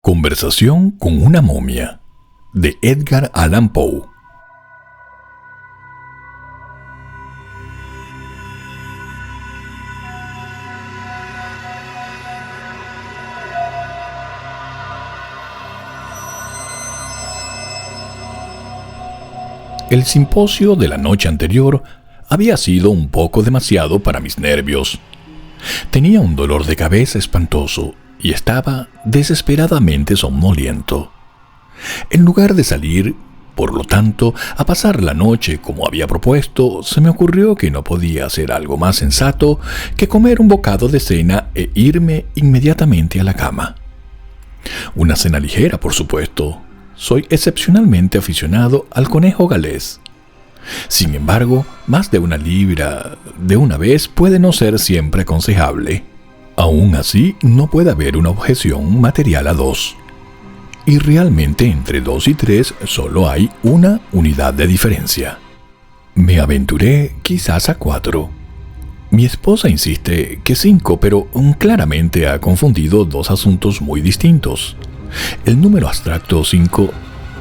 Conversación con una momia, de Edgar Allan Poe. El simposio de la noche anterior había sido un poco demasiado para mis nervios. Tenía un dolor de cabeza espantoso y estaba desesperadamente somnoliento. En lugar de salir, por lo tanto, a pasar la noche como había propuesto, se me ocurrió que no podía hacer algo más sensato que comer un bocado de cena e irme inmediatamente a la cama. Una cena ligera, por supuesto. Soy excepcionalmente aficionado al conejo galés. Sin embargo, más de una libra de una vez puede no ser siempre aconsejable. Aún así, no puede haber una objeción material a 2. Y realmente entre 2 y 3 solo hay una unidad de diferencia. Me aventuré quizás a 4. Mi esposa insiste que 5, pero claramente ha confundido dos asuntos muy distintos. El número abstracto 5,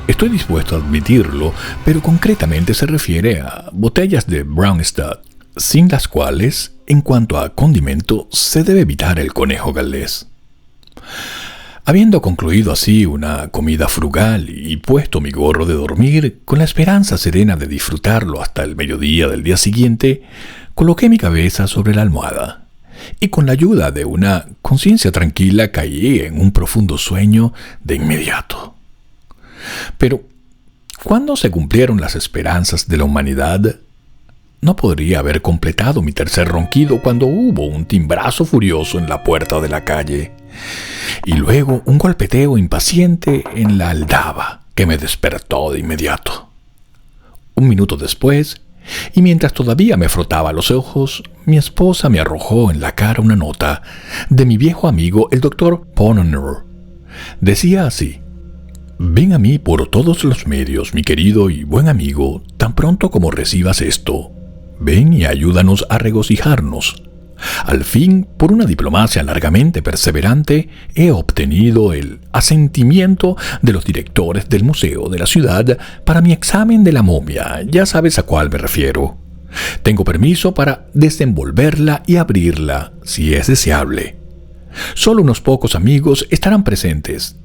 estoy dispuesto a admitirlo, pero concretamente se refiere a botellas de Brown Stout, sin las cuales, en cuanto a condimento, se debe evitar el conejo galés. Habiendo concluido así una comida frugal y puesto mi gorro de dormir, con la esperanza serena de disfrutarlo hasta el mediodía del día siguiente, coloqué mi cabeza sobre la almohada y con la ayuda de una conciencia tranquila caí en un profundo sueño de inmediato. Pero, ¿cuándo se cumplieron las esperanzas de la humanidad? No podría haber completado mi tercer ronquido cuando hubo un timbrazo furioso en la puerta de la calle, y luego un golpeteo impaciente en la aldaba que me despertó de inmediato. Un minuto después, y mientras todavía me frotaba los ojos, mi esposa me arrojó en la cara una nota de mi viejo amigo el Dr. Ponnonner. Decía así: «Ven a mí por todos los medios, mi querido y buen amigo, tan pronto como recibas esto. Ven y ayúdanos a regocijarnos. Al fin, por una diplomacia largamente perseverante, he obtenido el asentimiento de los directores del museo de la ciudad para mi examen de la momia. Ya sabes a cuál me refiero. Tengo permiso para desenvolverla y abrirla, si es deseable. Solo unos pocos amigos estarán presentes.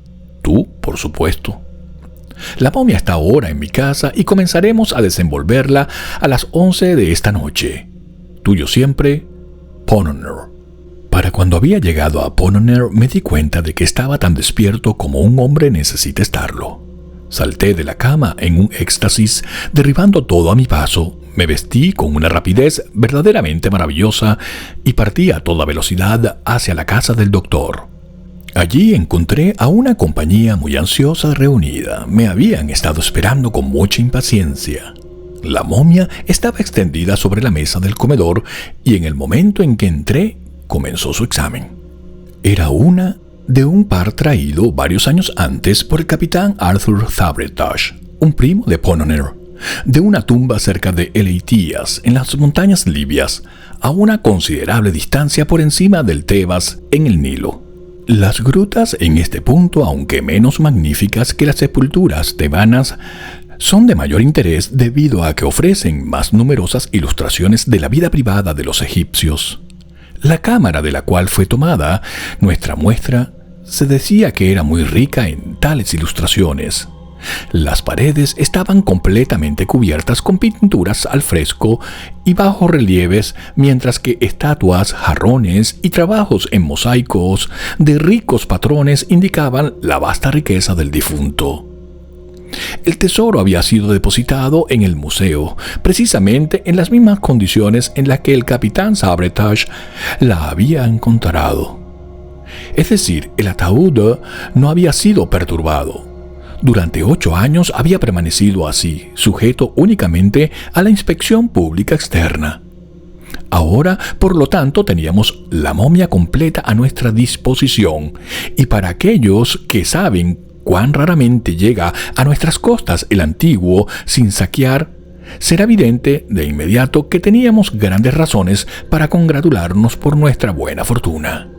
Tú, por supuesto. La momia está ahora en mi casa y comenzaremos a desenvolverla a las 11 de esta noche. Tuyo siempre, Ponnonner». Para cuando había llegado a Ponnonner me di cuenta de que estaba tan despierto como un hombre necesita estarlo. Salté de la cama en un éxtasis, derribando todo a mi paso. Me vestí con una rapidez verdaderamente maravillosa y partí a toda velocidad hacia la casa del doctor. Allí encontré a una compañía muy ansiosa reunida. Me habían estado esperando con mucha impaciencia. La momia estaba extendida sobre la mesa del comedor y en el momento en que entré, comenzó su examen. Era una de un par traído varios años antes por el capitán Arthur Szabretash, un primo de Ponnonner, de una tumba cerca de Eleithias, en las montañas libias, a una considerable distancia por encima del Tebas, en el Nilo. Las grutas en este punto, aunque menos magníficas que las sepulturas tebanas, son de mayor interés debido a que ofrecen más numerosas ilustraciones de la vida privada de los egipcios. La cámara de la cual fue tomada nuestra muestra se decía que era muy rica en tales ilustraciones. Las paredes estaban completamente cubiertas con pinturas al fresco y bajorrelieves, mientras que estatuas, jarrones y trabajos en mosaicos de ricos patrones indicaban la vasta riqueza del difunto. El tesoro había sido depositado en el museo, precisamente en las mismas condiciones en las que el capitán Szabretash la había encontrado. Es decir, el ataúd no había sido perturbado. Durante 8 años había permanecido así, sujeto únicamente a la inspección pública externa. Ahora, por lo tanto, teníamos la momia completa a nuestra disposición, y para aquellos que saben cuán raramente llega a nuestras costas el antiguo sin saquear, será evidente de inmediato que teníamos grandes razones para congratularnos por nuestra buena fortuna.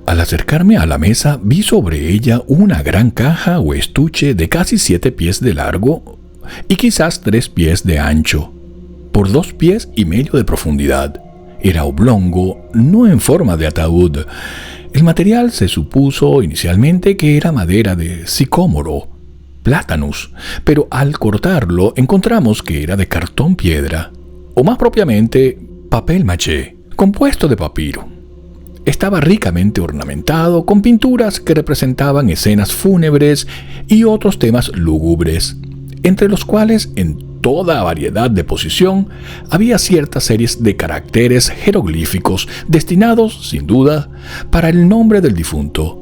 Al acercarme a la mesa vi sobre ella una gran caja o estuche de casi 7 pies de largo y quizás 3 pies de ancho, por 2 pies y medio de profundidad. Era oblongo, no en forma de ataúd. El material se supuso inicialmente que era madera de sicómoro, Platanus, pero al cortarlo encontramos que era de cartón piedra, o más propiamente papel maché, compuesto de papiro. Estaba ricamente ornamentado con pinturas que representaban escenas fúnebres y otros temas lúgubres, entre los cuales en toda variedad de posición había ciertas series de caracteres jeroglíficos destinados, sin duda, para el nombre del difunto.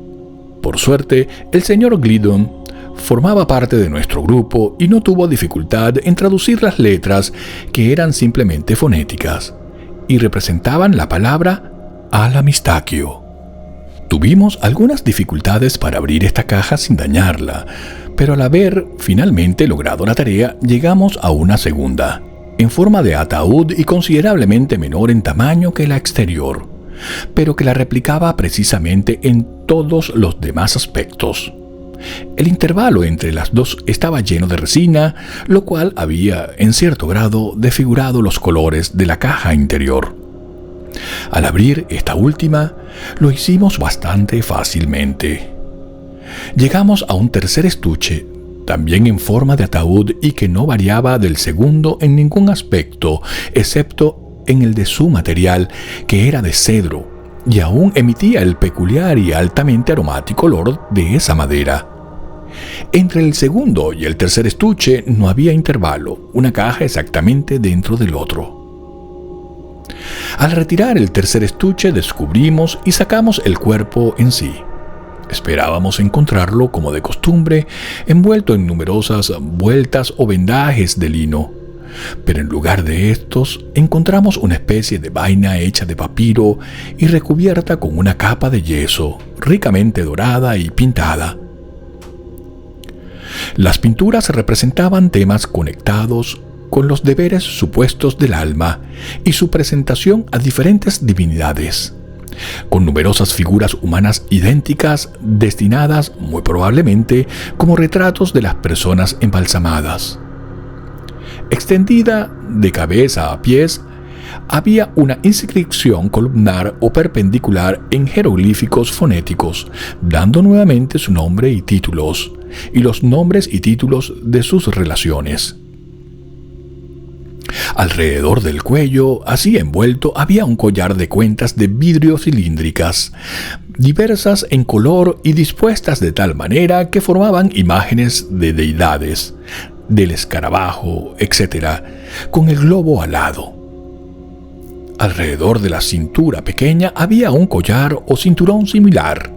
Por suerte, el señor Gliddon formaba parte de nuestro grupo y no tuvo dificultad en traducir las letras, que eran simplemente fonéticas y representaban la palabra Alamistaquio. Tuvimos algunas dificultades para abrir esta caja sin dañarla, pero al haber finalmente logrado la tarea, llegamos a una segunda, en forma de ataúd y considerablemente menor en tamaño que la exterior, pero que la replicaba precisamente en todos los demás aspectos. El intervalo entre las dos estaba lleno de resina, lo cual había, en cierto grado, desfigurado los colores de la caja interior. Al abrir esta última, lo hicimos bastante fácilmente. Llegamos a un tercer estuche, también en forma de ataúd y que no variaba del segundo en ningún aspecto, excepto en el de su material, que era de cedro, y aún emitía el peculiar y altamente aromático olor de esa madera. Entre el segundo y el tercer estuche no había intervalo, una caja exactamente dentro del otro. Al retirar el tercer estuche descubrimos y sacamos el cuerpo en sí. Esperábamos encontrarlo, como de costumbre, envuelto en numerosas vueltas o vendajes de lino, pero en lugar de estos encontramos una especie de vaina hecha de papiro y recubierta con una capa de yeso, ricamente dorada y pintada. Las pinturas representaban temas conectados con los deberes supuestos del alma y su presentación a diferentes divinidades, con numerosas figuras humanas idénticas destinadas muy probablemente como retratos de las personas embalsamadas. Extendida de cabeza a pies, había una inscripción columnar o perpendicular en jeroglíficos fonéticos, dando nuevamente su nombre y títulos, y los nombres y títulos de sus relaciones. Alrededor del cuello, así envuelto, había un collar de cuentas de vidrio cilíndricas, diversas en color y dispuestas de tal manera que formaban imágenes de deidades, del escarabajo, etc., con el globo alado. Alrededor de la cintura pequeña había un collar o cinturón similar.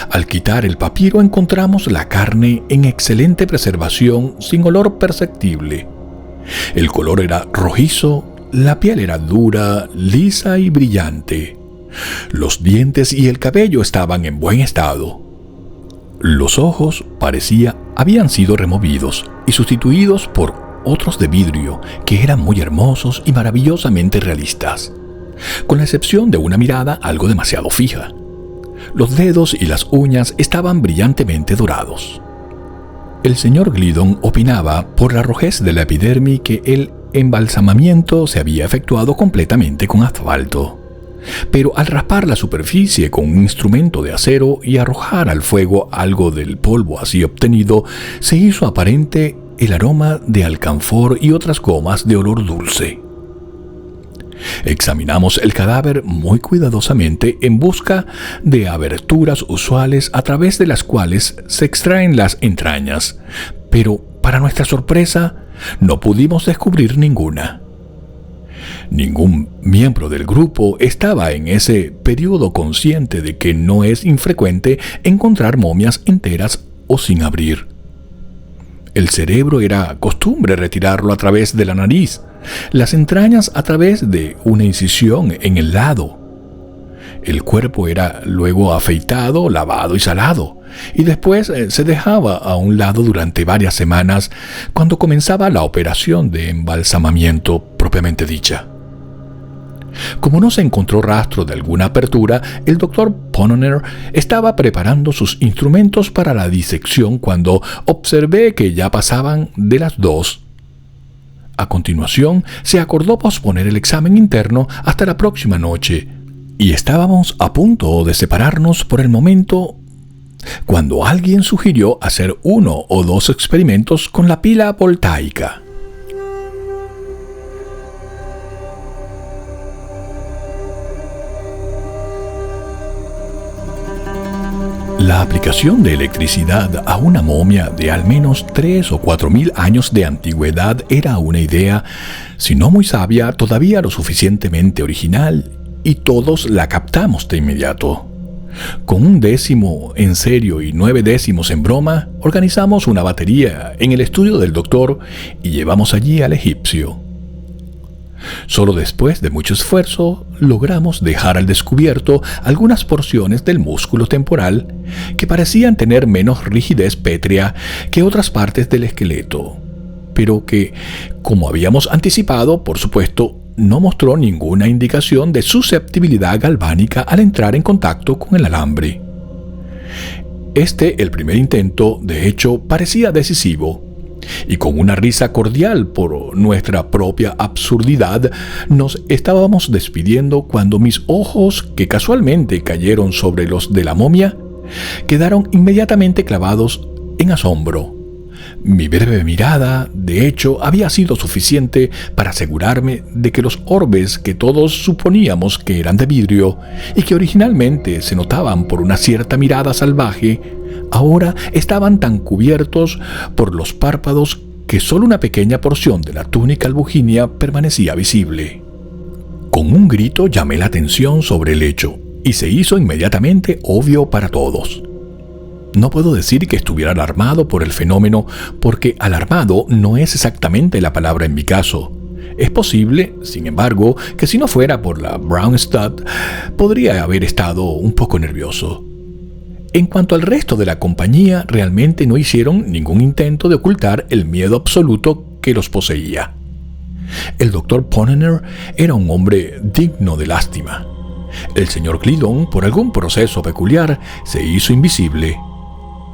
Al quitar el papiro encontramos la carne en excelente preservación, sin olor perceptible. El color era rojizo, la piel era dura, lisa y brillante. Los dientes y el cabello estaban en buen estado. Los ojos, parecía, habían sido removidos y sustituidos por otros de vidrio, que eran muy hermosos y maravillosamente realistas, con la excepción de una mirada algo demasiado fija. Los dedos y las uñas estaban brillantemente dorados. El señor Gliddon opinaba, por la rojez de la epidermis, que el embalsamamiento se había efectuado completamente con asfalto. Pero al raspar la superficie con un instrumento de acero y arrojar al fuego algo del polvo así obtenido, se hizo aparente el aroma de alcanfor y otras gomas de olor dulce. Examinamos el cadáver muy cuidadosamente en busca de aberturas usuales a través de las cuales se extraen las entrañas, pero, para nuestra sorpresa, no pudimos descubrir ninguna. Ningún miembro del grupo estaba en ese periodo consciente de que no es infrecuente encontrar momias enteras o sin abrir. El cerebro era costumbre retirarlo a través de la nariz, las entrañas a través de una incisión en el lado. El cuerpo era luego afeitado, lavado y salado, y después se dejaba a un lado durante varias semanas, cuando comenzaba la operación de embalsamamiento propiamente dicha. Como no se encontró rastro de alguna apertura, el doctor Ponnonner estaba preparando sus instrumentos para la disección cuando observé que ya pasaban de las 2. A continuación, se acordó posponer el examen interno hasta la próxima noche, y estábamos a punto de separarnos por el momento cuando alguien sugirió hacer 1 o 2 experimentos con la pila voltaica. La aplicación de electricidad a una momia de al menos 3 o 4 mil años de antigüedad era una idea, si no muy sabia, todavía lo suficientemente original, y todos la captamos de inmediato. Con 1 décimo en serio y 9 décimos en broma, organizamos una batería en el estudio del doctor y llevamos allí al egipcio. Solo después de mucho esfuerzo logramos dejar al descubierto algunas porciones del músculo temporal que parecían tener menos rigidez pétrea que otras partes del esqueleto, pero que, como habíamos anticipado, por supuesto, no mostró ninguna indicación de susceptibilidad galvánica al entrar en contacto con el alambre. El primer intento, de hecho, parecía decisivo. Y con una risa cordial por nuestra propia absurdidad, nos estábamos despidiendo cuando mis ojos, que casualmente cayeron sobre los de la momia, quedaron inmediatamente clavados en asombro. Mi breve mirada, de hecho, había sido suficiente para asegurarme de que los orbes que todos suponíamos que eran de vidrio y que originalmente se notaban por una cierta mirada salvaje, ahora estaban tan cubiertos por los párpados que solo una pequeña porción de la túnica albuginia permanecía visible. Con un grito llamé la atención sobre el hecho, y se hizo inmediatamente obvio para todos. No puedo decir que estuviera alarmado por el fenómeno, porque alarmado no es exactamente la palabra en mi caso. Es posible, sin embargo, que si no fuera por la Brown Stud, podría haber estado un poco nervioso. En cuanto al resto de la compañía, realmente no hicieron ningún intento de ocultar el miedo absoluto que los poseía. El doctor Ponnonner era un hombre digno de lástima. El señor Glidon, por algún proceso peculiar, se hizo invisible.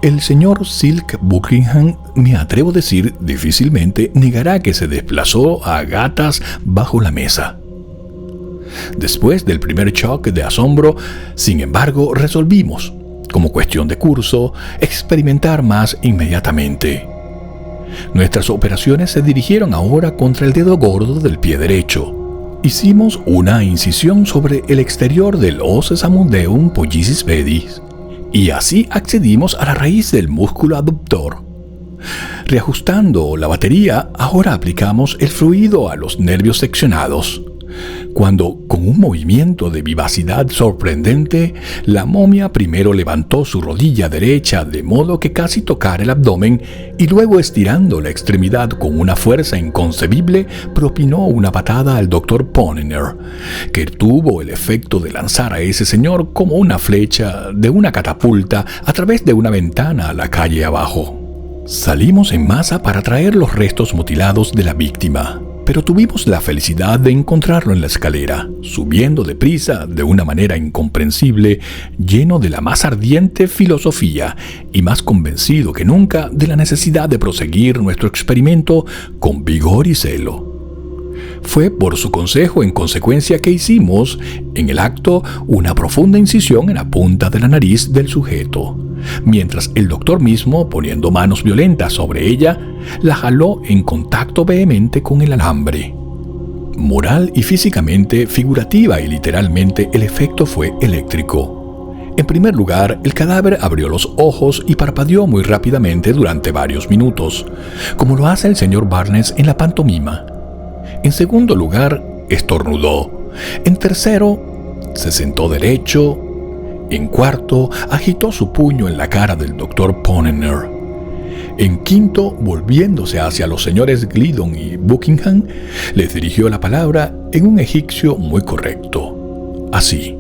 El señor Silk Buckingham, me atrevo a decir, difícilmente negará que se desplazó a gatas bajo la mesa. Después del primer shock de asombro, sin embargo, resolvimos, como cuestión de curso, experimentar más inmediatamente. Nuestras operaciones se dirigieron ahora contra el dedo gordo del pie derecho. Hicimos una incisión sobre el exterior del os sesamundeum pollicis pedis, y así accedimos a la raíz del músculo abductor. Reajustando la batería, ahora aplicamos el fluido a los nervios seccionados, cuando, con un movimiento de vivacidad sorprendente, la momia primero levantó su rodilla derecha de modo que casi tocara el abdomen y luego, estirando la extremidad con una fuerza inconcebible, propinó una patada al doctor Ponnonner, que tuvo el efecto de lanzar a ese señor como una flecha de una catapulta a través de una ventana a la calle abajo. Salimos en masa para traer los restos mutilados de la víctima, pero tuvimos la felicidad de encontrarlo en la escalera, subiendo deprisa de una manera incomprensible, lleno de la más ardiente filosofía y más convencido que nunca de la necesidad de proseguir nuestro experimento con vigor y celo. Fue por su consejo en consecuencia que hicimos, en el acto, una profunda incisión en la punta de la nariz del sujeto, mientras el doctor mismo, poniendo manos violentas sobre ella, la jaló en contacto vehemente con el alambre. Moral y físicamente, figurativa y literalmente, el efecto fue eléctrico. En primer lugar, el cadáver abrió los ojos y parpadeó muy rápidamente durante varios minutos, como lo hace el señor Barnes en la pantomima. En segundo lugar, estornudó. En tercero, se sentó derecho. En cuarto, agitó su puño en la cara del doctor Ponnonner. En quinto, volviéndose hacia los señores Glidon y Buckingham, les dirigió la palabra en un egipcio muy correcto. Así: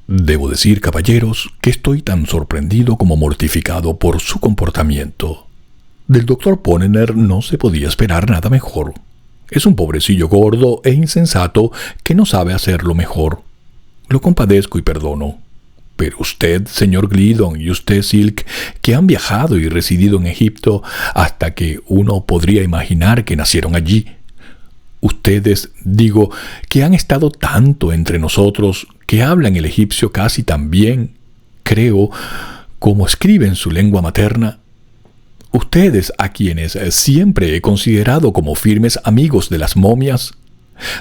debo decir, caballeros, que estoy tan sorprendido como mortificado por su comportamiento. Del doctor Ponnonner no se podía esperar nada mejor. Es un pobrecillo gordo e insensato que no sabe hacerlo mejor. Lo compadezco y perdono. Pero usted, señor Gliddon, y usted, Silk, que han viajado y residido en Egipto hasta que uno podría imaginar que nacieron allí. Ustedes, digo, que han estado tanto entre nosotros, que hablan el egipcio casi tan bien, creo, como escriben su lengua materna. Ustedes, a quienes siempre he considerado como firmes amigos de las momias,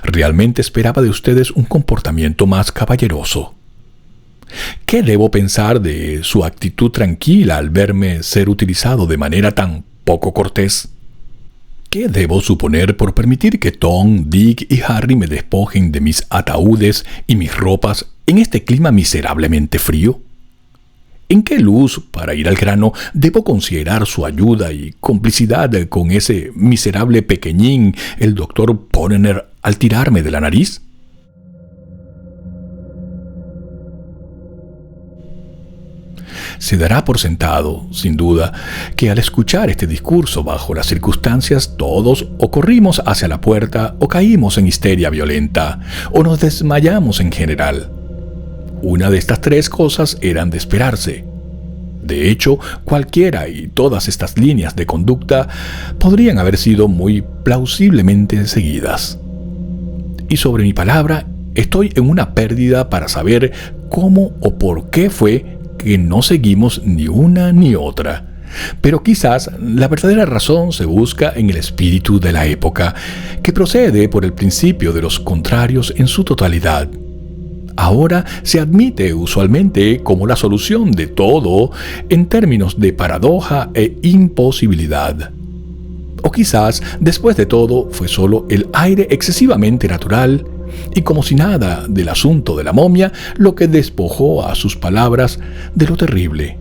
realmente esperaba de ustedes un comportamiento más caballeroso. ¿Qué debo pensar de su actitud tranquila al verme ser utilizado de manera tan poco cortés? ¿Qué debo suponer por permitir que Tom, Dick y Harry me despojen de mis ataúdes y mis ropas en este clima miserablemente frío? ¿En qué luz, para ir al grano, debo considerar su ayuda y complicidad con ese miserable pequeñín, el doctor Ponnonner, al tirarme de la nariz? Se dará por sentado, sin duda, que al escuchar este discurso bajo las circunstancias todos o corrimos hacia la puerta o caímos en histeria violenta o nos desmayamos en general. Una de estas tres cosas eran de esperarse. De hecho, cualquiera y todas estas líneas de conducta podrían haber sido muy plausiblemente seguidas. Y sobre mi palabra, estoy en una pérdida para saber cómo o por qué fue que no seguimos ni una ni otra. Pero quizás la verdadera razón se busca en el espíritu de la época, que procede por el principio de los contrarios en su totalidad. Ahora se admite usualmente como la solución de todo en términos de paradoja e imposibilidad. O quizás, después de todo, fue solo el aire excesivamente natural y como si nada del asunto de la momia lo que despojó a sus palabras de lo terrible.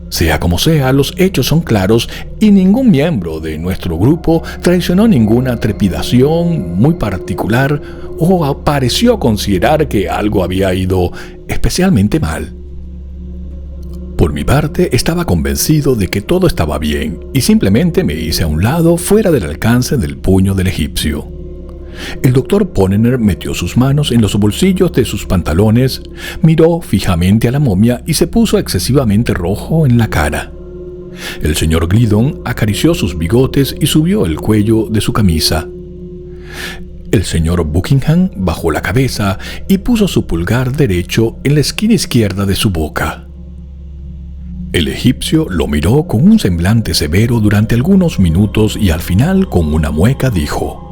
Sea como sea, los hechos son claros y ningún miembro de nuestro grupo traicionó ninguna trepidación muy particular o pareció considerar que algo había ido especialmente mal. Por mi parte, estaba convencido de que todo estaba bien y simplemente me hice a un lado fuera del alcance del puño del egipcio. El doctor Ponnonner metió sus manos en los bolsillos de sus pantalones, miró fijamente a la momia y se puso excesivamente rojo en la cara. El señor Gliddon acarició sus bigotes y subió el cuello de su camisa. El señor Buckingham bajó la cabeza y puso su pulgar derecho en la esquina izquierda de su boca. El egipcio lo miró con un semblante severo durante algunos minutos y al final, con una mueca, dijo: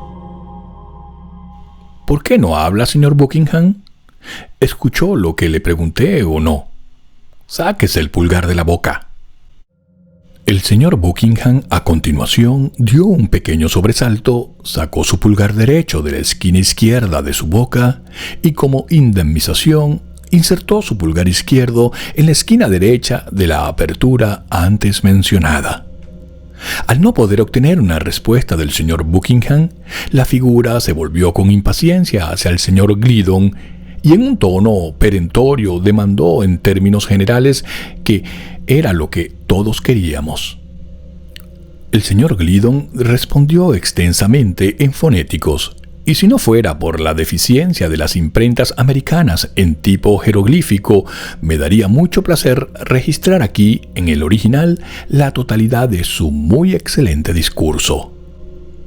¿Por qué no habla, señor Buckingham? ¿Escuchó lo que le pregunté o no? Sáquese el pulgar de la boca. El señor Buckingham, a continuación, dio un pequeño sobresalto, sacó su pulgar derecho de la esquina izquierda de su boca y, como indemnización, insertó su pulgar izquierdo en la esquina derecha de la apertura antes mencionada. Al no poder obtener una respuesta del señor Buckingham, la figura se volvió con impaciencia hacia el señor Gliddon y en un tono perentorio demandó en términos generales que era lo que todos queríamos. El señor Gliddon respondió extensamente en fonéticos, y si no fuera por la deficiencia de las imprentas americanas en tipo jeroglífico, me daría mucho placer registrar aquí, en el original, la totalidad de su muy excelente discurso.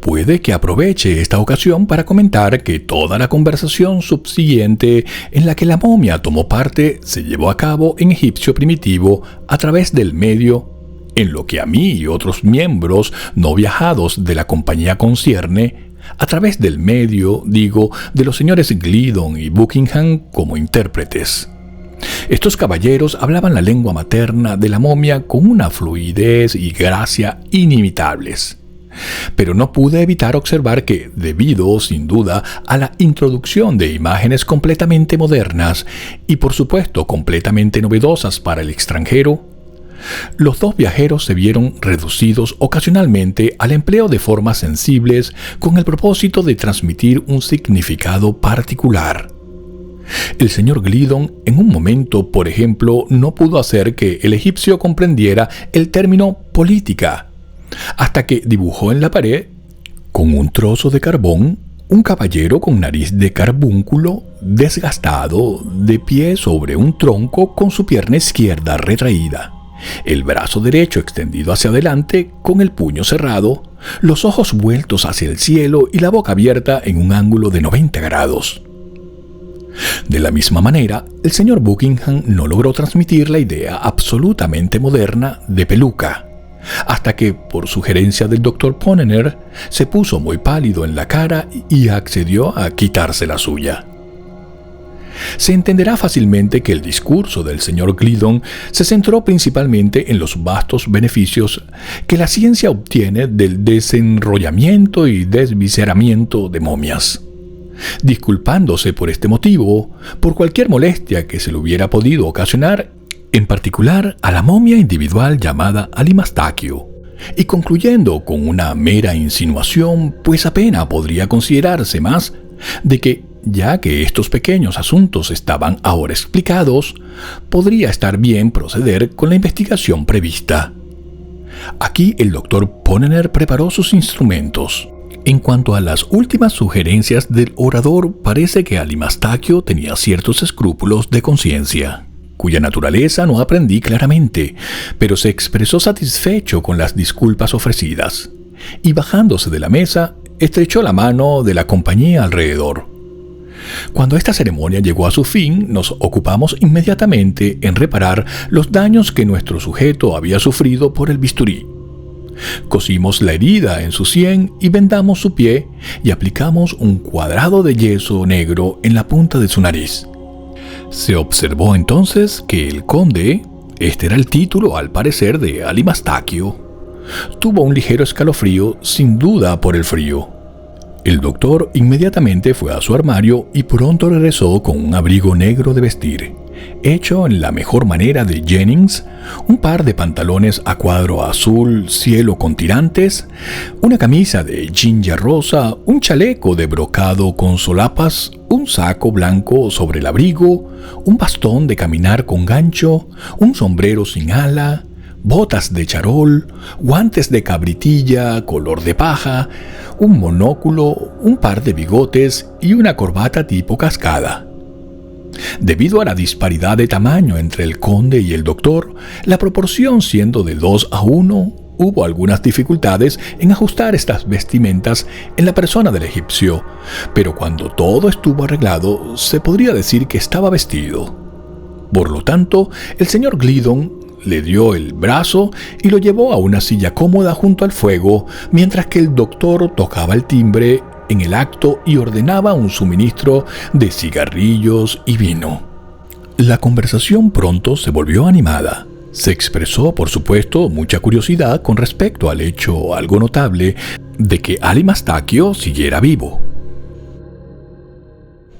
Puede que aproveche esta ocasión para comentar que toda la conversación subsiguiente en la que la momia tomó parte se llevó a cabo en egipcio primitivo a través del medio, en lo que a mí y otros miembros no viajados de la compañía concierne, a través del medio, digo, de los señores Gliddon y Buckingham como intérpretes. Estos caballeros hablaban la lengua materna de la momia con una fluidez y gracia inimitables. Pero no pude evitar observar que, debido, sin duda, a la introducción de imágenes completamente modernas y, por supuesto, completamente novedosas para el extranjero, los dos viajeros se vieron reducidos ocasionalmente al empleo de formas sensibles con el propósito de transmitir un significado particular. El señor Gliddon, en un momento, por ejemplo, no pudo hacer que el egipcio comprendiera el término política, hasta que dibujó en la pared Con un trozo de carbón, un caballero con nariz de carbúnculo, desgastado, de pie sobre un tronco con su pierna izquierda retraída, el brazo derecho extendido hacia adelante con el puño cerrado, los ojos vueltos hacia el cielo y la boca abierta en un ángulo de 90 grados. De la misma manera, el señor Buckingham no logró transmitir la idea absolutamente moderna de peluca, hasta que, por sugerencia del Dr. Ponner, se puso muy pálido en la cara y accedió a quitarse la suya. Se entenderá fácilmente que el discurso del señor Gliddon se centró principalmente en los vastos beneficios que la ciencia obtiene del desenrollamiento y desvisceramiento de momias, disculpándose por este motivo por cualquier molestia que se le hubiera podido ocasionar, en particular a la momia individual llamada Alimastaquio, y concluyendo con una mera insinuación, pues apenas podría considerarse más, de que, ya que estos pequeños asuntos estaban ahora explicados, podría estar bien proceder con la investigación prevista. Aquí el doctor Ponner preparó sus instrumentos. En cuanto a las últimas sugerencias del orador, parece que Alimastaquio tenía ciertos escrúpulos de conciencia, cuya naturaleza no aprendí claramente, pero se expresó satisfecho con las disculpas ofrecidas, y bajándose de la mesa, estrechó la mano de la compañía alrededor. Cuando esta ceremonia llegó a su fin, nos ocupamos inmediatamente en reparar los daños que nuestro sujeto había sufrido por el bisturí. Cosimos la herida en su sien y vendamos su pie y aplicamos un cuadrado de yeso negro en la punta de su nariz. Se observó entonces que el conde, este era el título al parecer de Alimastaquio, tuvo un ligero escalofrío, sin duda por el frío. El doctor inmediatamente fue a su armario y pronto regresó con un abrigo negro de vestir, hecho en la mejor manera de Jennings, un par de pantalones a cuadro azul cielo con tirantes, una camisa de ginger rosa, un chaleco de brocado con solapas, un saco blanco sobre el abrigo, un bastón de caminar con gancho, un sombrero sin ala, botas de charol, guantes de cabritilla color de paja, un monóculo, un par de bigotes y una corbata tipo cascada. Debido a la disparidad de tamaño entre el conde y el doctor, la proporción siendo de 2:1, hubo algunas dificultades en ajustar estas vestimentas en la persona del egipcio, pero cuando todo estuvo arreglado, se podría decir que estaba vestido. Por lo tanto, el señor Gliddon le dio el brazo y lo llevó a una silla cómoda junto al fuego, mientras que el doctor tocaba el timbre en el acto y ordenaba un suministro de cigarrillos y vino. La conversación pronto se volvió animada. Se expresó, por supuesto, mucha curiosidad con respecto al hecho algo notable de que Alimastaquio siguiera vivo.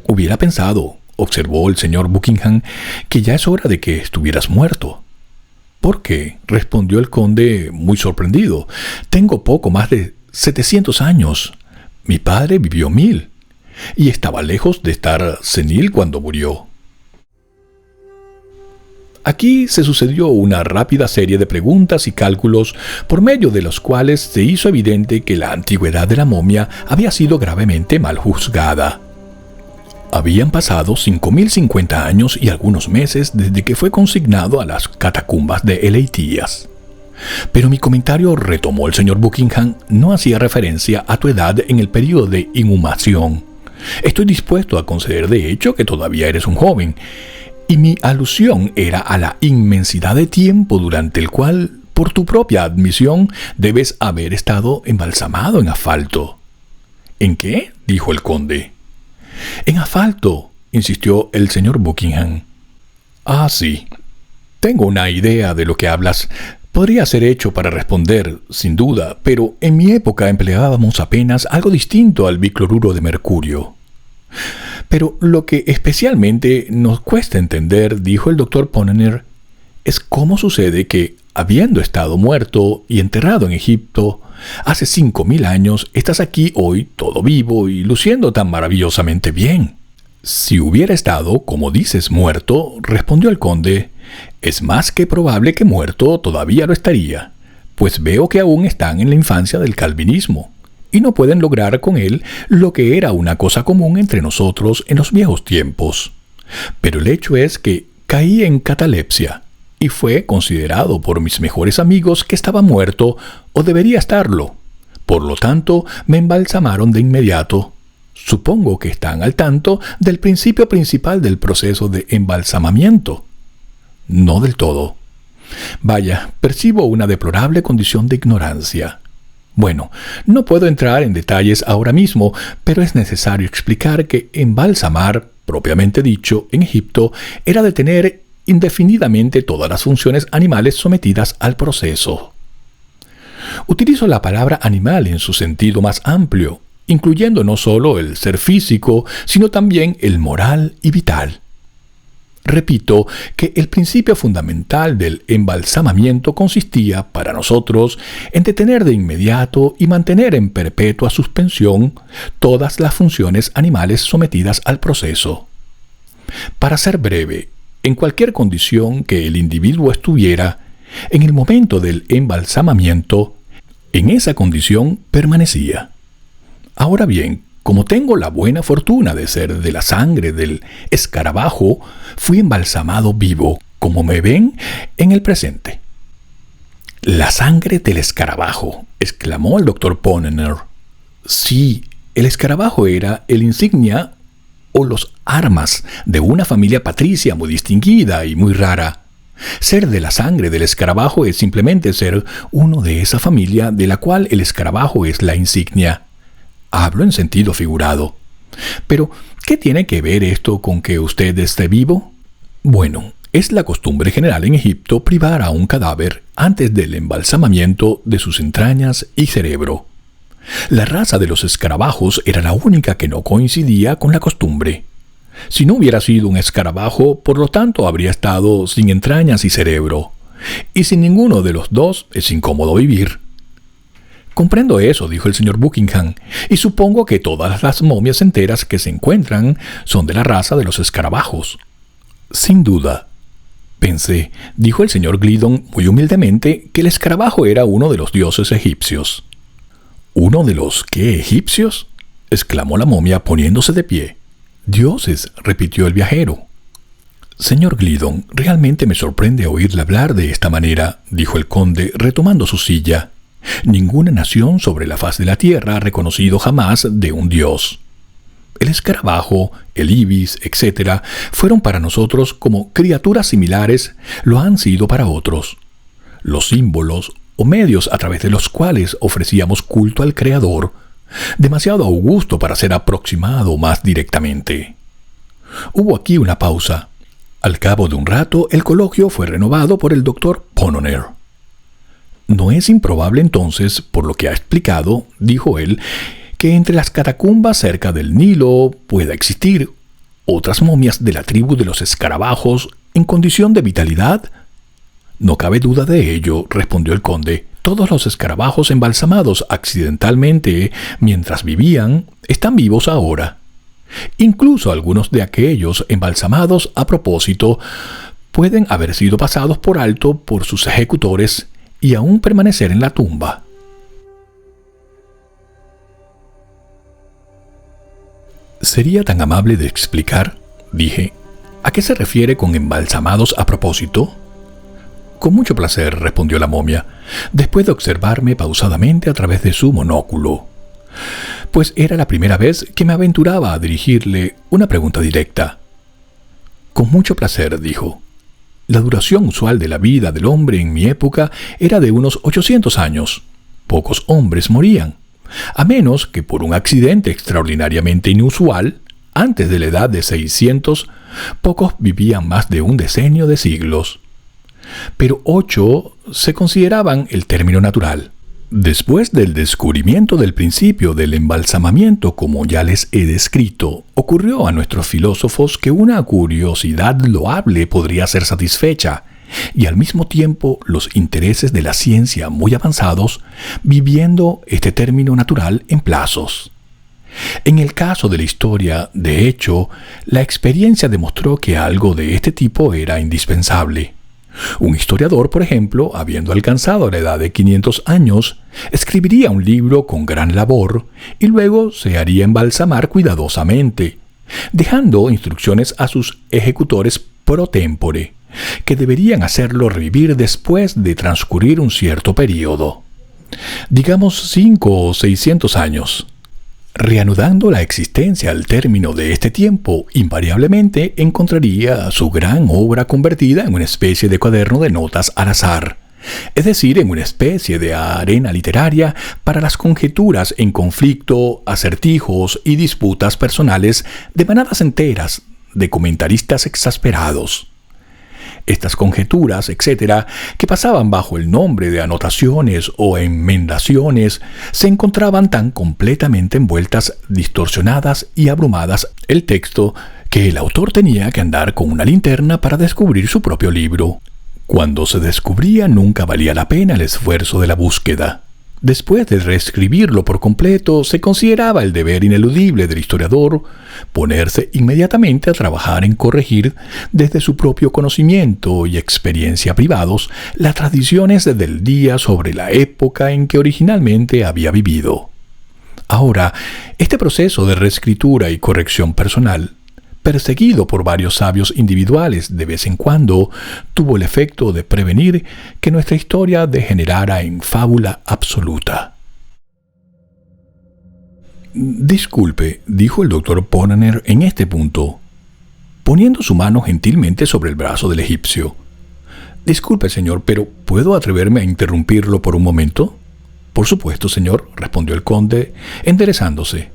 Hubiera pensado, observó el señor Buckingham, que ya es hora de que estuvieras muerto. ¿Por qué?, respondió el conde muy sorprendido. Tengo poco más de 700 años. Mi padre vivió 1000, y estaba lejos de estar senil cuando murió. Aquí se sucedió una rápida serie de preguntas y cálculos por medio de los cuales se hizo evidente que la antigüedad de la momia había sido gravemente mal juzgada. Habían pasado 5050 años y algunos meses desde que fue consignado a las catacumbas de Eleithias. Pero mi comentario, retomó el señor Buckingham, no hacía referencia a tu edad en el período de inhumación. Estoy dispuesto a conceder de hecho que todavía eres un joven, y mi alusión era a la inmensidad de tiempo durante el cual, por tu propia admisión, debes haber estado embalsamado en asfalto. ¿En qué?, dijo el conde. En asfalto, insistió el señor Buckingham. Ah, sí. Tengo una idea de lo que hablas. Podría ser hecho para responder, sin duda, pero en mi época empleábamos apenas algo distinto al bicloruro de mercurio. Pero lo que especialmente nos cuesta entender, dijo el doctor Ponner, es cómo sucede que, habiendo estado muerto y enterrado en Egipto hace 5000 años, estás aquí hoy todo vivo y luciendo tan maravillosamente bien. Si hubiera estado, como dices, muerto, respondió el conde, es más que probable que muerto todavía lo estaría, pues veo que aún están en la infancia del calvinismo. y no pueden lograr con él lo que era una cosa común entre nosotros en los viejos tiempos. Pero el hecho es que caí en catalepsia y fue considerado por mis mejores amigos que estaba muerto o debería estarlo. Por lo tanto, me embalsamaron de inmediato. Supongo que están al tanto del principio principal del proceso de embalsamamiento. No del todo. Vaya, percibo una deplorable condición de ignorancia. Bueno, no puedo entrar en detalles ahora mismo, pero es necesario explicar que embalsamar, propiamente dicho, en Egipto, era detener indefinidamente todas las funciones animales sometidas al proceso. Utilizo la palabra animal en su sentido más amplio, incluyendo no solo el ser físico, sino también el moral y vital. Repito que el principio fundamental del embalsamamiento consistía, para nosotros, en detener de inmediato y mantener en perpetua suspensión todas las funciones animales sometidas al proceso. Para ser breve, en cualquier condición que el individuo estuviera, en el momento del embalsamamiento, en esa condición permanecía. Ahora bien, como tengo la buena fortuna de ser de la sangre del escarabajo, fui embalsamado vivo, como me ven en el presente. «La sangre del escarabajo», exclamó el doctor Ponnonner. Sí, el escarabajo era el insignia o los armas de una familia patricia muy distinguida y muy rara. Ser de la sangre del escarabajo es simplemente ser uno de esa familia de la cual el escarabajo es la insignia. Hablo en sentido figurado. Pero, ¿qué tiene que ver esto con que usted esté vivo? Bueno, es la costumbre general en Egipto privar a un cadáver antes del embalsamamiento de sus entrañas y cerebro. La raza de los escarabajos era la única que no coincidía con la costumbre. Si no hubiera sido un escarabajo, por lo tanto habría estado sin entrañas y cerebro. Y sin ninguno de los dos es incómodo vivir. «Comprendo eso», dijo el señor Buckingham, «y supongo que todas las momias enteras que se encuentran son de la raza de los escarabajos». «Sin duda», pensé, dijo el señor Gliddon muy humildemente, que el escarabajo era uno de los dioses egipcios. «¿Uno de los qué egipcios?», exclamó la momia poniéndose de pie. «Dioses», repitió el viajero. «Señor Gliddon, realmente me sorprende oírle hablar de esta manera», dijo el conde, retomando su silla. «Ninguna nación sobre la faz de la tierra ha reconocido jamás de un dios. El escarabajo, el ibis, etc., fueron para nosotros como criaturas similares lo han sido para otros. Los símbolos o medios a través de los cuales ofrecíamos culto al Creador, demasiado augusto para ser aproximado más directamente». Hubo aquí una pausa. Al cabo de un rato, el coloquio fue renovado por el doctor Ponnonner. «No es improbable entonces, por lo que ha explicado», dijo él, «que entre las catacumbas cerca del Nilo pueda existir otras momias de la tribu de los escarabajos en condición de vitalidad». «No cabe duda de ello», respondió el conde. «Todos los escarabajos embalsamados accidentalmente mientras vivían están vivos ahora. Incluso algunos de aquellos embalsamados a propósito pueden haber sido pasados por alto por sus ejecutores y aún permanecer en la tumba». «¿Sería tan amable de explicar», dije, «a qué se refiere con embalsamados a propósito?» «Con mucho placer», respondió la momia, después de observarme pausadamente a través de su monóculo. Pues era la primera vez que me aventuraba a dirigirle una pregunta directa. «Con mucho placer», dijo. «La duración usual de la vida del hombre en mi época era de unos 800 años. Pocos hombres morían, a menos que por un accidente extraordinariamente inusual. Antes de la edad de 600, pocos vivían más de un decenio de siglos. Pero 8 se consideraban el término natural. Después del descubrimiento del principio del embalsamamiento, como ya les he descrito, ocurrió a nuestros filósofos que una curiosidad loable podría ser satisfecha, y al mismo tiempo los intereses de la ciencia muy avanzados, viviendo este término natural en plazos. En el caso de la historia, de hecho, la experiencia demostró que algo de este tipo era indispensable. Un historiador, por ejemplo, habiendo alcanzado la edad de 500 años, escribiría un libro con gran labor y luego se haría embalsamar cuidadosamente, dejando instrucciones a sus ejecutores pro tempore, que deberían hacerlo revivir después de transcurrir un cierto período, digamos 5 o 600 años. Reanudando la existencia al término de este tiempo, invariablemente encontraría su gran obra convertida en una especie de cuaderno de notas al azar, es decir, en una especie de arena literaria para las conjeturas en conflicto, acertijos y disputas personales de manadas enteras de comentaristas exasperados. Estas conjeturas, etcétera, que pasaban bajo el nombre de anotaciones o enmendaciones, se encontraban tan completamente envueltas, distorsionadas y abrumadas el texto que el autor tenía que andar con una linterna para descubrir su propio libro. Cuando se descubría, nunca valía la pena el esfuerzo de la búsqueda. Después de reescribirlo por completo, se consideraba el deber ineludible del historiador ponerse inmediatamente a trabajar en corregir, desde su propio conocimiento y experiencia privados, las tradiciones del día sobre la época en que originalmente había vivido. Ahora, este proceso de reescritura y corrección personal, perseguido por varios sabios individuales de vez en cuando, tuvo el efecto de prevenir que nuestra historia degenerara en fábula absoluta. «Disculpe», dijo el doctor Ponnonner en este punto, poniendo su mano gentilmente sobre el brazo del egipcio. «Disculpe, señor, pero ¿puedo atreverme a interrumpirlo por un momento?» «Por supuesto, señor», respondió el conde, enderezándose.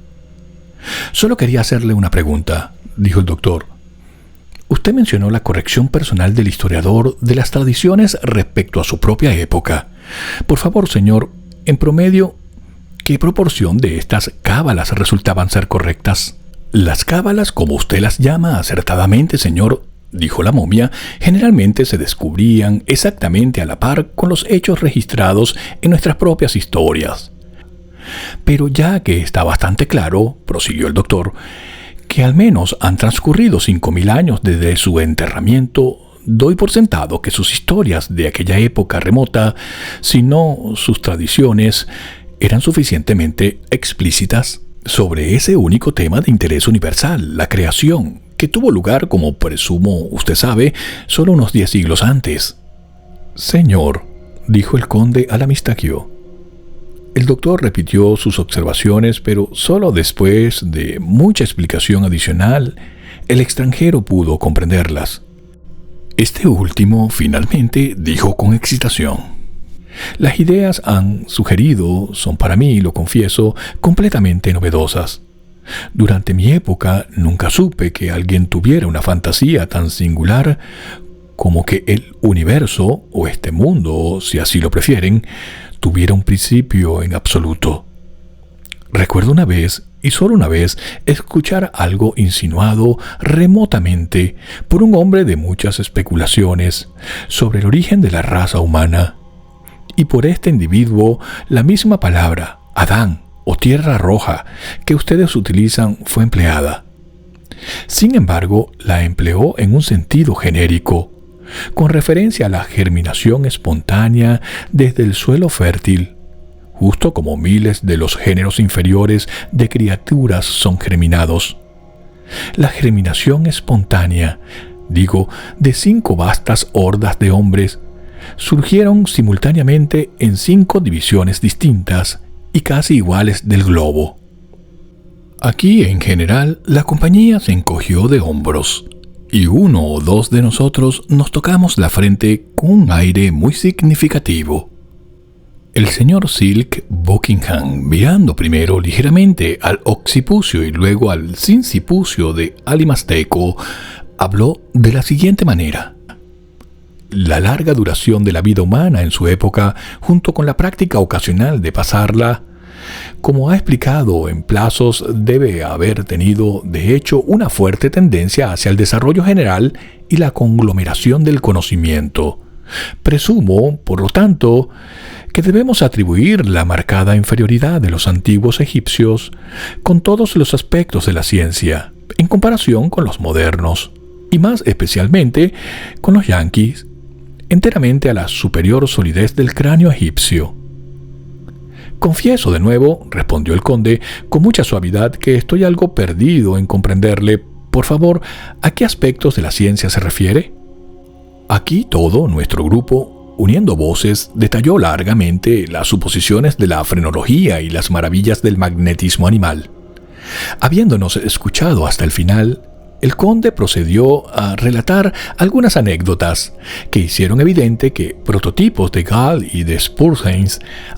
«Solo quería hacerle una pregunta», dijo el doctor. «Usted mencionó la corrección personal del historiador de las tradiciones respecto a su propia época. Por favor, señor, en promedio, ¿qué proporción de estas cábalas resultaban ser correctas?» «Las cábalas, como usted las llama acertadamente, señor», dijo la momia, «generalmente se descubrían exactamente a la par con los hechos registrados en nuestras propias historias. Pero ya que está bastante claro», prosiguió el doctor, «que al menos han transcurrido 5.000 años desde su enterramiento, doy por sentado que sus historias de aquella época remota, si no sus tradiciones, eran suficientemente explícitas sobre ese único tema de interés universal, la creación, que tuvo lugar, como presumo usted sabe, solo unos 10 siglos antes». «Señor», dijo el conde al Amistaquio. El doctor repitió sus observaciones, pero solo después de mucha explicación adicional, el extranjero pudo comprenderlas. Este último, finalmente, dijo con excitación: «Las ideas han sugerido son para mí, lo confieso, completamente novedosas. Durante mi época nunca supe que alguien tuviera una fantasía tan singular como que el universo, o este mundo, si así lo prefieren, tuviera un principio en absoluto. Recuerdo una vez, y solo una vez, escuchar algo insinuado remotamente por un hombre de muchas especulaciones sobre el origen de la raza humana, y por este individuo la misma palabra, Adán o tierra roja, que ustedes utilizan fue empleada. Sin embargo, la empleó en un sentido genérico, con referencia a la germinación espontánea desde el suelo fértil, justo como miles de los géneros inferiores de criaturas son germinados. La germinación espontánea, digo, de 5 vastas hordas de hombres, surgieron simultáneamente en 5 divisiones distintas y casi iguales del globo. Aquí, en general, la compañía se encogió de hombros, y 1 o 2 de nosotros nos tocamos la frente con un aire muy significativo. El señor Silk Buckingham, mirando primero ligeramente al occipucio y luego al sincipucio de Alimasteco, habló de la siguiente manera: «La larga duración de la vida humana en su época, junto con la práctica ocasional de pasarla, como ha explicado en plazos, debe haber tenido, de hecho, una fuerte tendencia hacia el desarrollo general y la conglomeración del conocimiento. Presumo, por lo tanto, que debemos atribuir la marcada inferioridad de los antiguos egipcios con todos los aspectos de la ciencia, en comparación con los modernos, y más especialmente con los yanquis, enteramente a la superior solidez del cráneo egipcio. «Confieso de nuevo», respondió el conde con mucha suavidad, «que estoy algo perdido en comprenderle. Por favor, ¿a qué aspectos de la ciencia se refiere?» Aquí todo nuestro grupo, uniendo voces, detalló largamente las suposiciones de la frenología y las maravillas del magnetismo animal. Habiéndonos escuchado hasta el final, el conde procedió a relatar algunas anécdotas que hicieron evidente que prototipos de Gall y de Spurzheim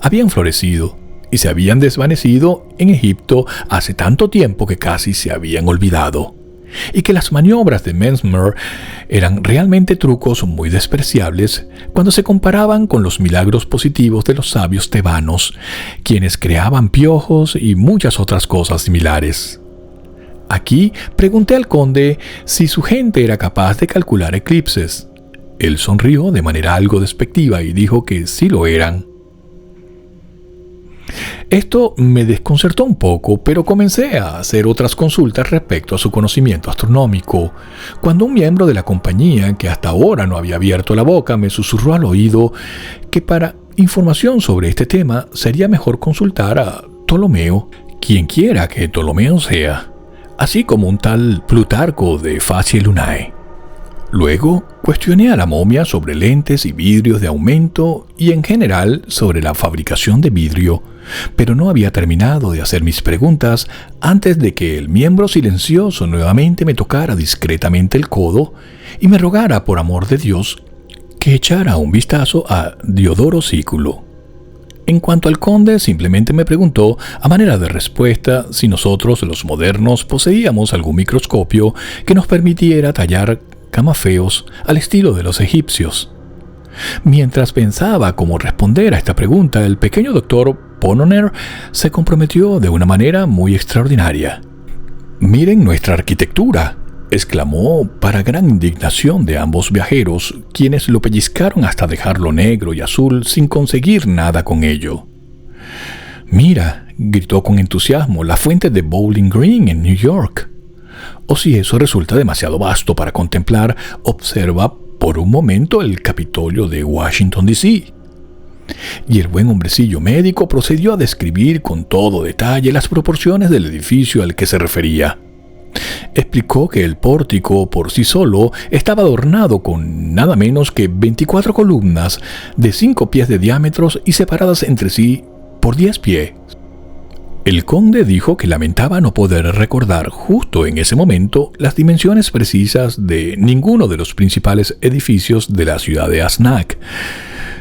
habían florecido y se habían desvanecido en Egipto hace tanto tiempo que casi se habían olvidado, y que las maniobras de Mesmer eran realmente trucos muy despreciables cuando se comparaban con los milagros positivos de los sabios tebanos, quienes creaban piojos y muchas otras cosas similares. Aquí pregunté al conde si su gente era capaz de calcular eclipses. Él sonrió de manera algo despectiva y dijo que sí lo eran. Esto me desconcertó un poco, pero comencé a hacer otras consultas respecto a su conocimiento astronómico, cuando un miembro de la compañía, que hasta ahora no había abierto la boca, me susurró al oído que para información sobre este tema sería mejor consultar a Ptolomeo, quien quiera que Ptolomeo sea, así como un tal Plutarco de Facie Lunae. Luego cuestioné a la momia sobre lentes y vidrios de aumento y en general sobre la fabricación de vidrio, pero no había terminado de hacer mis preguntas antes de que el miembro silencioso nuevamente me tocara discretamente el codo y me rogara por amor de Dios que echara un vistazo a Diodoro Sículo. En cuanto al conde, simplemente me preguntó, a manera de respuesta, si nosotros, los modernos, poseíamos algún microscopio que nos permitiera tallar camafeos al estilo de los egipcios. Mientras pensaba cómo responder a esta pregunta, el pequeño doctor Ponnonner se comprometió de una manera muy extraordinaria. «Miren nuestra arquitectura», exclamó para gran indignación de ambos viajeros, quienes lo pellizcaron hasta dejarlo negro y azul sin conseguir nada con ello. «Mira», gritó con entusiasmo, «la fuente de Bowling Green en New York. O si eso resulta demasiado vasto para contemplar, observa por un momento el Capitolio de Washington, D.C. Y el buen hombrecillo médico procedió a describir con todo detalle las proporciones del edificio al que se refería. Explicó que el pórtico por sí solo estaba adornado con nada menos que 24 columnas de 5 pies de diámetros y separadas entre sí por 10 pies. El conde dijo que lamentaba no poder recordar justo en ese momento las dimensiones precisas de ninguno de los principales edificios de la ciudad de Asnak,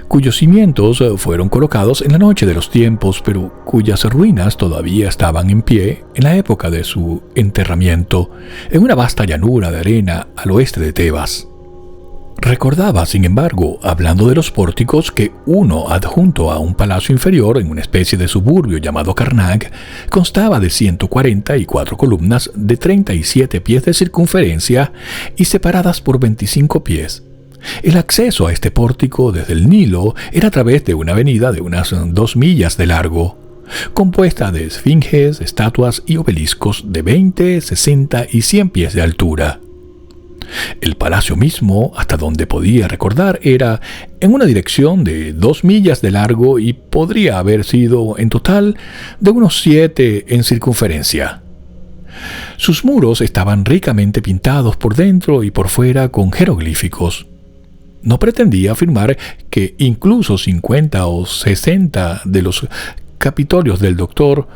cuyos cimientos fueron colocados en la noche de los tiempos, pero cuyas ruinas todavía estaban en pie en la época de su enterramiento, en una vasta llanura de arena al oeste de Tebas. Recordaba, sin embargo, hablando de los pórticos, que uno adjunto a un palacio inferior en una especie de suburbio llamado Karnak constaba de 144 columnas de 37 pies de circunferencia y separadas por 25 pies. El acceso a este pórtico desde el Nilo era a través de una avenida de unas 2 millas de largo, compuesta de esfinges, estatuas y obeliscos de 20, 60 y 100 pies de altura. El palacio mismo, hasta donde podía recordar, era en una dirección de 2 millas de largo y podría haber sido en total de unos 7 en circunferencia. Sus muros estaban ricamente pintados por dentro y por fuera con jeroglíficos. No pretendía afirmar que incluso 50 o 60 de los capitolios del doctor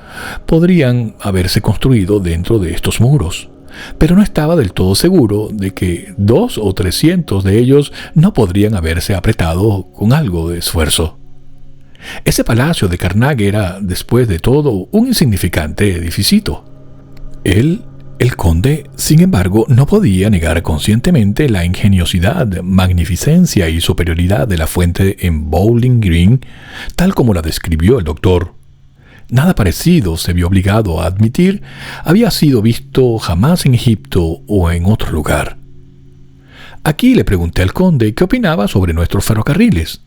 podrían haberse construido dentro de estos muros, pero no estaba del todo seguro de que 200 o 300 de ellos no podrían haberse apretado con algo de esfuerzo. Ese palacio de Karnak era, después de todo, un insignificante edificito. El conde, sin embargo, no podía negar conscientemente la ingeniosidad, magnificencia y superioridad de la fuente en Bowling Green, tal como la describió el doctor. Nada parecido, se vio obligado a admitir, había sido visto jamás en Egipto o en otro lugar. Aquí le pregunté al conde qué opinaba sobre nuestros ferrocarriles.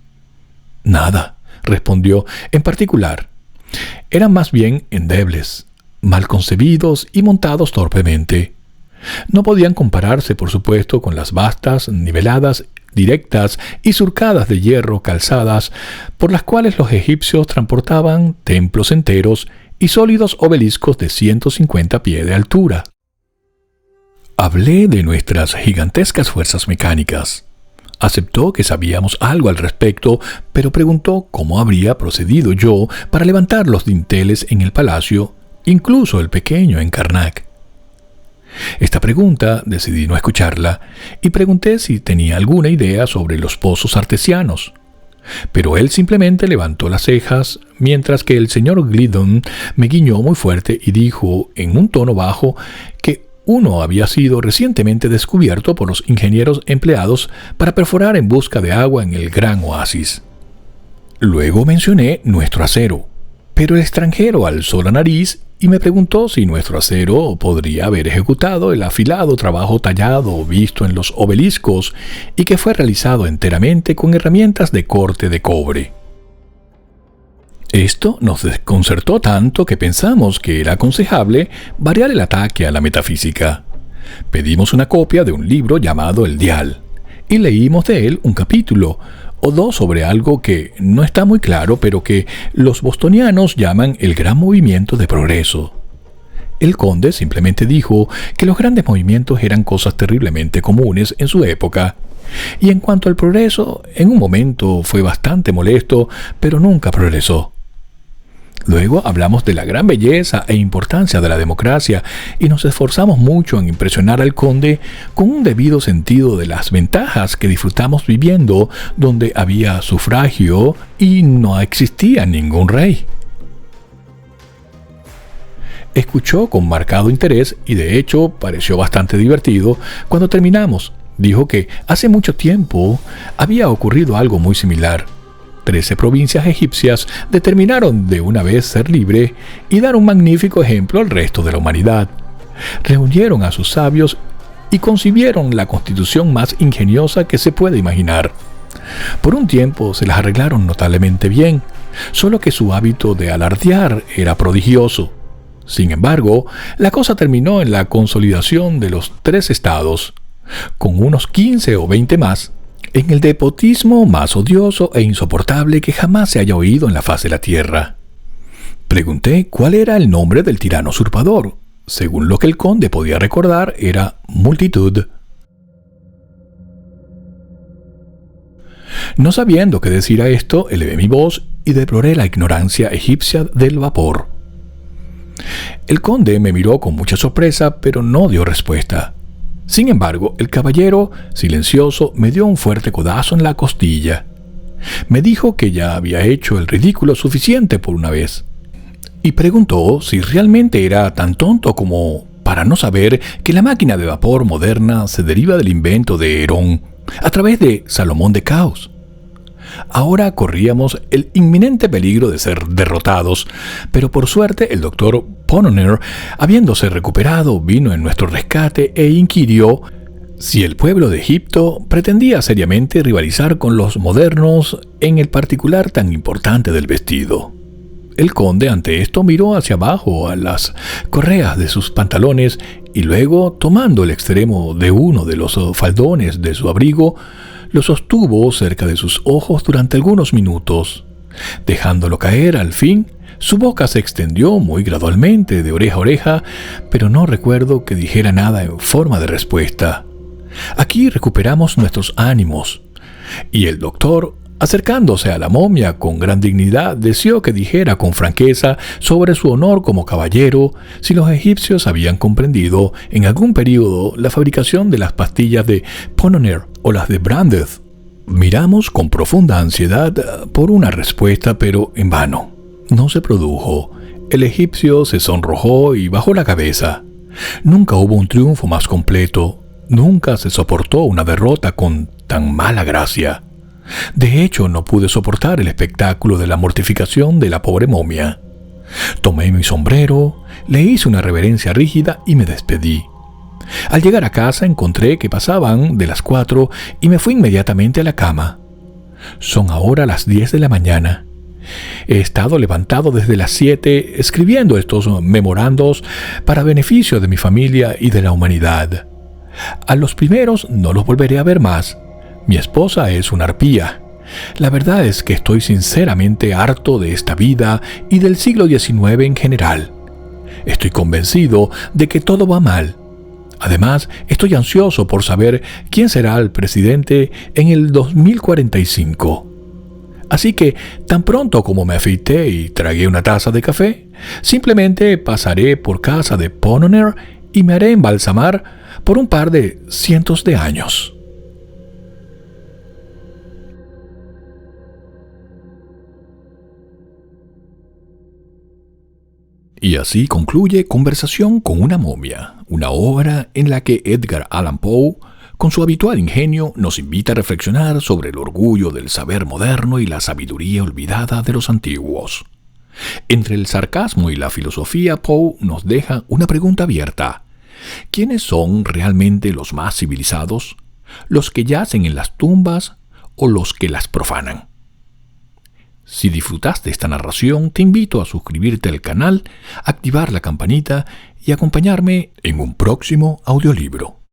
«Nada», respondió, «en particular. Eran más bien endebles, mal concebidos y montados torpemente. No podían compararse, por supuesto, con las vastas, niveladas, directas y surcadas de hierro calzadas por las cuales los egipcios transportaban templos enteros y sólidos obeliscos de 150 pies de altura. Hablé de nuestras gigantescas fuerzas mecánicas. Aceptó que sabíamos algo al respecto, pero preguntó cómo habría procedido yo para levantar los dinteles en el palacio, incluso el pequeño en Karnak. Esta pregunta decidí no escucharla y pregunté si tenía alguna idea sobre los pozos artesianos. Pero él simplemente levantó las cejas, mientras que el señor Gliddon me guiñó muy fuerte y dijo en un tono bajo que uno había sido recientemente descubierto por los ingenieros empleados para perforar en busca de agua en el gran oasis. Luego mencioné nuestro acero, pero el extranjero alzó la nariz y me preguntó si nuestro acero podría haber ejecutado el afilado trabajo tallado visto en los obeliscos y que fue realizado enteramente con herramientas de corte de cobre. Esto nos desconcertó tanto que pensamos que era aconsejable variar el ataque a la metafísica. Pedimos una copia de un libro llamado El Dial y leímos de él un capítulo o dos sobre algo que no está muy claro, pero que los bostonianos llaman el gran movimiento de progreso. El conde simplemente dijo que los grandes movimientos eran cosas terriblemente comunes en su época, y en cuanto al progreso, en un momento fue bastante molesto, pero nunca progresó. Luego hablamos de la gran belleza e importancia de la democracia y nos esforzamos mucho en impresionar al conde con un debido sentido de las ventajas que disfrutamos viviendo donde había sufragio y no existía ningún rey. Escuchó con marcado interés y de hecho pareció bastante divertido cuando terminamos. Dijo que hace mucho tiempo había ocurrido algo muy similar. 13 provincias egipcias determinaron de una vez ser libre y dar un magnífico ejemplo al resto de la humanidad. Reunieron a sus sabios y concibieron la constitución más ingeniosa que se puede imaginar. Por un tiempo se las arreglaron notablemente bien, solo que su hábito de alardear era prodigioso. Sin embargo, la cosa terminó en la consolidación de los 3 estados, con unos 15 o 20 más, en el despotismo más odioso e insoportable que jamás se haya oído en la faz de la tierra. Pregunté cuál era el nombre del tirano usurpador. Según lo que el conde podía recordar, era Multitud. No sabiendo qué decir a esto, elevé mi voz y deploré la ignorancia egipcia del vapor. El conde me miró con mucha sorpresa, pero no dio respuesta. Sin embargo, el caballero, silencioso, me dio un fuerte codazo en la costilla. Me dijo que ya había hecho el ridículo suficiente por una vez. Y preguntó si realmente era tan tonto como para no saber que la máquina de vapor moderna se deriva del invento de Herón a través de Salomón de Caos. Ahora corríamos el inminente peligro de ser derrotados, pero por suerte el doctor Pononer, habiéndose recuperado, vino en nuestro rescate e inquirió si el pueblo de Egipto pretendía seriamente rivalizar con los modernos en el particular tan importante del vestido. El conde ante esto miró hacia abajo a las correas de sus pantalones y luego, tomando el extremo de uno de los faldones de su abrigo, lo sostuvo cerca de sus ojos durante algunos minutos. Dejándolo caer al fin, su boca se extendió muy gradualmente de oreja a oreja, pero no recuerdo que dijera nada en forma de respuesta. Aquí recuperamos nuestros ánimos, y el doctor, acercándose a la momia con gran dignidad, deseó que dijera con franqueza sobre su honor como caballero si los egipcios habían comprendido en algún período la fabricación de las pastillas de Pononer o las de Brandreth. Miramos con profunda ansiedad por una respuesta, pero en vano. No se produjo. El egipcio se sonrojó y bajó la cabeza. Nunca hubo un triunfo más completo. Nunca se soportó una derrota con tan mala gracia. De hecho, no pude soportar el espectáculo de la mortificación de la pobre momia. Tomé mi sombrero, le hice una reverencia rígida y me despedí. Al llegar a casa encontré que pasaban de las 4 y me fui inmediatamente a la cama. Son ahora las 10 de la mañana. He estado levantado desde las 7 escribiendo estos memorandos para beneficio de mi familia y de la humanidad. A los primeros no los volveré a ver más. Mi esposa es una arpía. La verdad es que estoy sinceramente harto de esta vida y del siglo XIX en general. Estoy convencido de que todo va mal. Además, estoy ansioso por saber quién será el presidente en el 2045. Así que, tan pronto como me afeité y tragué una taza de café, simplemente pasaré por casa de Pononer y me haré embalsamar por un par de cientos de años. Y así concluye Conversación con una momia, una obra en la que Edgar Allan Poe, con su habitual ingenio, nos invita a reflexionar sobre el orgullo del saber moderno y la sabiduría olvidada de los antiguos. Entre el sarcasmo y la filosofía, Poe nos deja una pregunta abierta. ¿Quiénes son realmente los más civilizados? ¿Los que yacen en las tumbas o los que las profanan? Si disfrutaste esta narración, te invito a suscribirte al canal, activar la campanita y acompañarme en un próximo audiolibro.